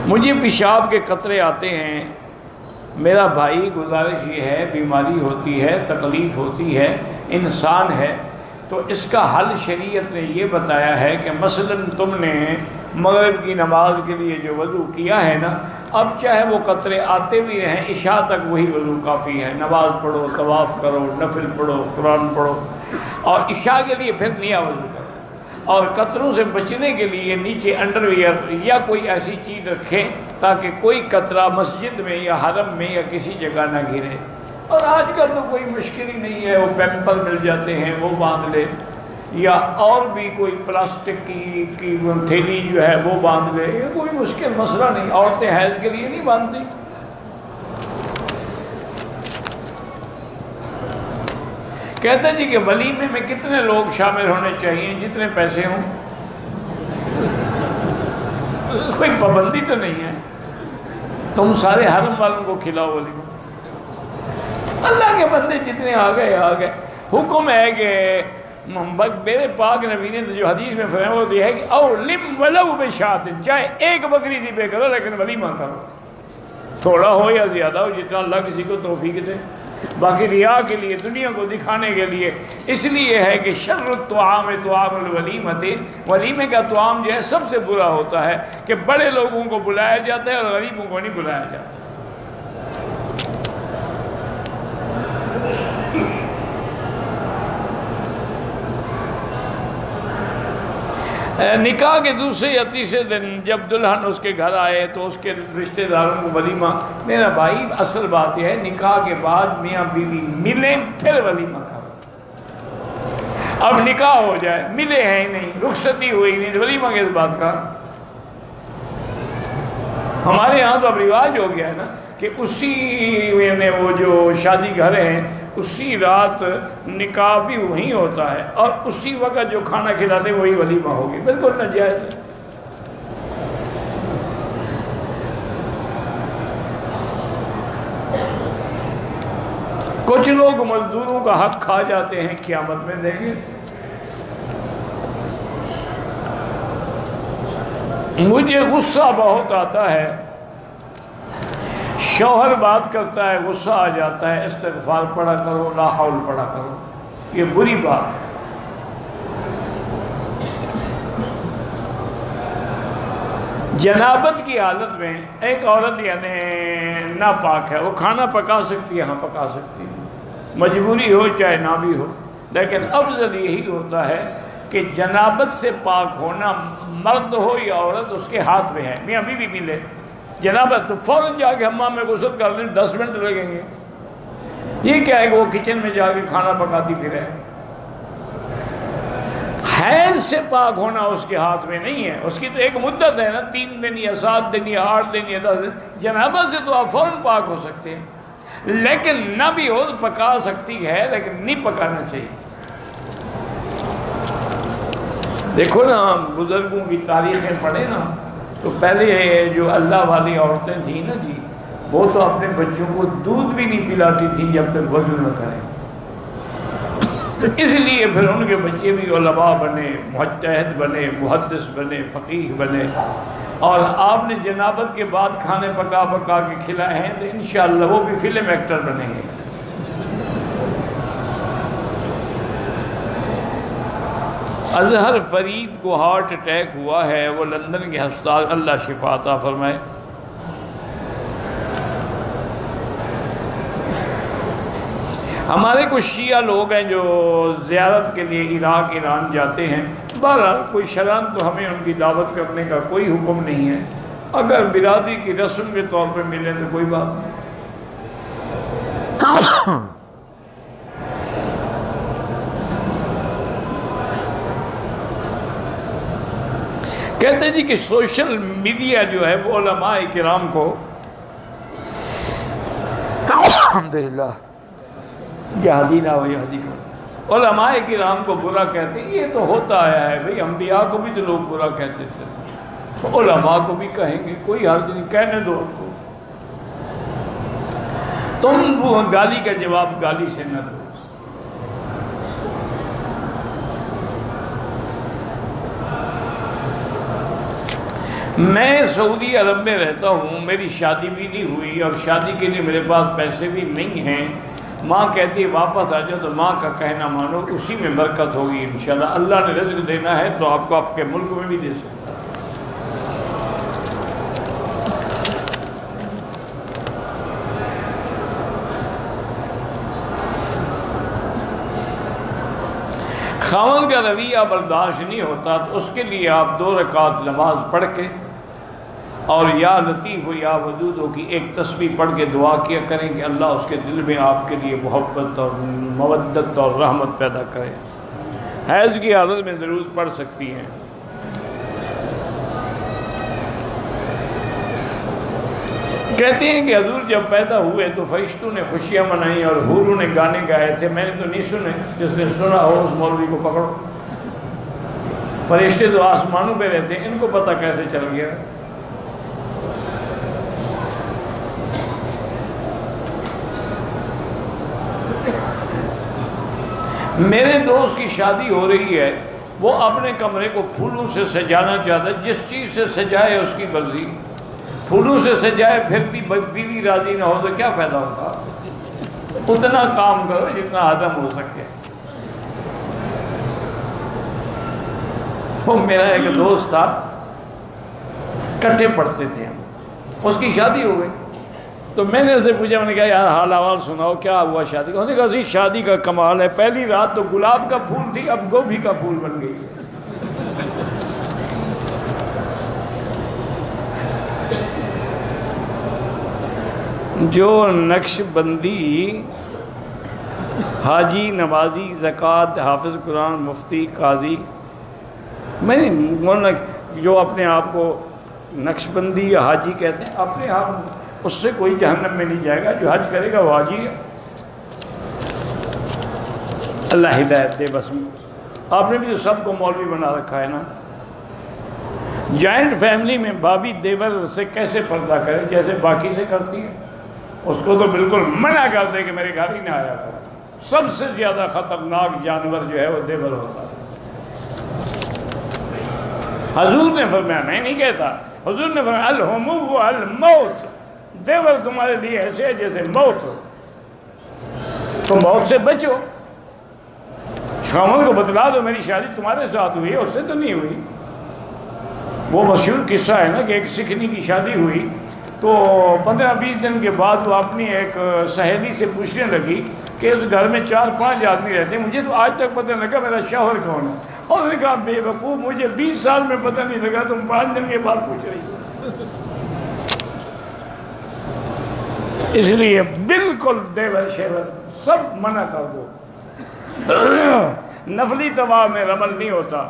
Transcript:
مجھے پیشاب کے قطرے آتے ہیں، میرا بھائی گزارش یہ ہے، بیماری ہوتی ہے، تکلیف ہوتی ہے، انسان ہے، تو اس کا حل شریعت نے یہ بتایا ہے کہ مثلا تم نے مغرب کی نماز کے لیے جو وضو کیا ہے نا، اب چاہے وہ قطرے آتے بھی رہیں، عشاء تک وہی وضو کافی ہے، نماز پڑھو، طواف کرو، نفل پڑھو، قرآن پڑھو، اور عشاء کے لیے پھر نیا وضو کرو، اور قطروں سے بچنے کے لیے نیچے انڈر ویئر یا کوئی ایسی چیز رکھیں تاکہ کوئی قطرہ مسجد میں یا حرم میں یا کسی جگہ نہ گرے۔ اور آج کل تو کوئی مشکل ہی نہیں ہے، وہ پیمپل مل جاتے ہیں، وہ باندھ لے، یا اور بھی کوئی پلاسٹک کی تھیلی جو ہے وہ باندھ لے، یہ کوئی مشکل مسئلہ نہیں، عورتیں حیض کے لیے نہیں باندھتی۔ کہتے ہیں جی کہ ولیمے میں کتنے لوگ شامل ہونے چاہیے؟ جتنے پیسے ہوں، کوئی پابندی تو نہیں ہے، تم سارے حرم والوں کو کھلاؤ ولیمہ، اللہ کے بندے جتنے آ گئے۔ حکم ہے کہ میرے پاک نبی نے جو حدیث میں فرمایا وہ یہ ہے کہ او لم ولو بشات، چاہے ایک بکری ذبح کرو لیکن ولیمہ کرو، تھوڑا ہو یا زیادہ ہو، جتنا اللہ کسی کو توفیق دے۔ باقی ریا کے لیے، دنیا کو دکھانے کے لیے، اس لیے ہے کہ شر الطعام طعام الولیمۃ، ولیمے کا طعام جو ہے سب سے برا ہوتا ہے کہ بڑے لوگوں کو بلایا جاتا ہے اور غریبوں کو نہیں بلایا جاتا۔ نکاح کے دوسرے یا تیسرے دن جب دلہن اس کے گھر آئے تو اس کے رشتہ داروں کو ولیمہ۔ میرا بھائی اصل بات یہ ہے نکاح کے بعد میاں بیوی ملیں پھر ولیمہ کرو۔ اب نکاح ہو جائے، ملے ہیں ہی نہیں، رخصتی ہوئی نہیں، ولیمہ کس بات کا؟ ہمارے ہاں تو اب رواج ہو گیا ہے نا کہ اسی میں وہ جو شادی گھر ہیں اسی رات نکاح بھی وہیں ہوتا ہے، اور اسی وقت جو کھانا کھلاتے وہی ولیمہ ہوگی، بالکل ناجائز ہے۔ کچھ لوگ مزدوروں کا حق کھا جاتے ہیں، قیامت میں دیں گے۔ مجھے غصہ بہت آتا ہے، شوہر بات کرتا ہے غصہ آ جاتا ہے، استغفار پڑھا کرو، لا حول پڑھا کرو، یہ بری بات ہے۔ جنابت کی حالت میں ایک عورت یعنی ناپاک ہے، وہ کھانا پکا سکتی ہے، ہاں پکا سکتی ہے، مجبوری ہو چاہے نہ بھی ہو، لیکن افضل یہی ہوتا ہے کہ جنابت سے پاک ہونا مرد ہو یا عورت اس کے ہاتھ میں ہے۔ میاں بیوی بھی ملے جنابت تو فوراً جا کے حمام میں غسل کر لیں، 10 منٹ لگیں گے۔ یہ کیا ہے کہ وہ کچن میں جا کے کھانا پکاتی پھرے؟ حیض سے پاک ہونا اس کے ہاتھ میں نہیں ہے، اس کی تو ایک مدت ہے نا، 3 دن یا 7 دن یا 8 دن یا 10 دن۔ جنابت سے تو آپ فوراً پاک ہو سکتے ہیں، لیکن نہ بھی ہو تو پکا سکتی ہے، لیکن نہیں پکانا چاہیے۔ دیکھو نا بزرگوں کی تاریخیں پڑھیں نا، تو پہلے جو اللہ والی عورتیں تھیں نا جی، وہ تو اپنے بچوں کو دودھ بھی نہیں پلاتی تھیں جب تک وضو نہ کریں، تو اس لیے پھر ان کے بچے بھی علماء بنے، مجتہد بنے، محدث بنے، فقیہ بنے، اور آپ نے جنابت کے بعد کھانے پکا پکا کے کھلائے ہیں تو انشاءاللہ وہ بھی فلم ایکٹر بنیں گے۔ اظہر فرید کو ہارٹ اٹیک ہوا ہے، وہ لندن کے ہسپتال، اللہ شفا عطا فرمائے۔ ہمارے کچھ شیعہ لوگ ہیں جو زیارت کے لیے عراق ایران جاتے ہیں، بہرحال کوئی شرعاً تو ہمیں ان کی دعوت کرنے کا کوئی حکم نہیں ہے، اگر برادری کی رسم کے طور پہ ملیں تو کوئی بات نہیں۔ کہتے ہیں جی کہ سوشل میڈیا جو ہے وہ علماء کرام کو الحمدللہ علماء کرام کو برا کہتے ہیں، یہ تو ہوتا آیا ہے بھئی، انبیاء کو بھی تو لوگ برا کہتے تھے، تو علماء کو بھی کہیں گے، کوئی حرج نہیں، کہنے دو ان کو، تم گالی کا جواب گالی سے نہ دو۔ میں سعودی عرب میں رہتا ہوں، میری شادی بھی نہیں ہوئی اور شادی کے لیے میرے پاس پیسے بھی نہیں ہیں، ماں کہتی ہے واپس آ جاؤ، تو ماں کا کہنا مانو، اسی میں برکت ہوگی انشاءاللہ۔ اللہ نے رزق دینا ہے تو آپ کو آپ کے ملک میں بھی دے سکتا ہے۔ خاوند کا رویہ برداشت نہیں ہوتا تو اس کے لیے آپ 2 رکعت نماز پڑھ کے اور یا لطیف و یا ودود کی ایک تسبیح پڑھ کے دعا کیا کریں کہ اللہ اس کے دل میں آپ کے لیے محبت اور مودت اور رحمت پیدا کرے۔ حیض کی حالت میں ضرور پڑھ سکتی ہیں۔ کہتے ہیں کہ حضور جب پیدا ہوئے تو فرشتوں نے خوشیاں منائیں اور حوروں نے گانے گائے تھے، میں نے تو نہیں سنے، جس نے سنا ہو اس مولوی کو پکڑو۔ فرشتے تو آسمانوں پہ رہتے ہیں، ان کو پتہ کیسے چل گیا؟ میرے دوست کی شادی ہو رہی ہے، وہ اپنے کمرے کو پھولوں سے سجانا چاہتا ہے، جس چیز سے سجائے اس کی مرضی، پھولوں سے سجائے پھر بھی بیوی راضی نہ ہو تو کیا فائدہ ہوگا؟ اتنا کام کرو جتنا آدم ہو سکے۔ وہ میرا ایک دوست تھا، کٹھے پڑھتے تھے ہم، اس کی شادی ہو گئی تو میں نے اسے پوچھا، میں نے کہا یار حال احوال سناؤ، کیا ہوا شادی کا؟ انہوں نے کہا شادی کا کمال ہے، پہلی رات تو گلاب کا پھول تھی، اب گوبھی کا پھول بن گئی ہے۔ جو نقش بندی، حاجی، نمازی، زکوٰۃ، حافظ قرآن، مفتی، قاضی، میں نے جو اپنے آپ کو نقش بندی یا حاجی کہتے ہیں، اپنے آپ اس سے کوئی جہنم میں نہیں جائے گا، جو حج کرے گا وہ حاجی ہے۔ اللہ ہدایت دے بس میں۔ آپ نے بھی تو سب کو مولوی بنا رکھا ہے نا۔ جوائنٹ فیملی میں بھابھی دیور سے کیسے پردہ کرے؟ جیسے باقی سے کرتی ہے، اس کو تو بالکل منع کر دے کہ میرے گھر ہی نہ آیا کرو۔ سب سے زیادہ خطرناک جانور جو ہے وہ دیور ہوتا ہے۔ حضور نے فرمایا، میں نہیں کہتا، حضور نے فرمایا الحمو الموت، دیور تمہارے لیے ایسے ہے جیسے موت ہو، تو موت سے بچو۔ خاوند کو بتلا دو میری شادی تمہارے ساتھ ہوئی ہے، اس سے تو نہیں ہوئی۔ وہ مشہور قصہ ہے نا کہ ایک سکھنی کی شادی ہوئی تو 15-20 دن کے بعد وہ اپنی ایک سہیلی سے پوچھنے لگی کہ اس گھر میں 4-5 آدمی رہتے ہیں، مجھے تو آج تک پتہ نہیں لگا میرا شوہر کون ہے۔ اور انہوں نے کہا بے وقوف، مجھے 20 سال میں پتہ نہیں لگا، تم 5 دن کے بعد پوچھ رہی ہو۔ اس لیے بالکل دیور شیور سب منع کر دو۔ نفلی طواف میں رمل نہیں ہوتا۔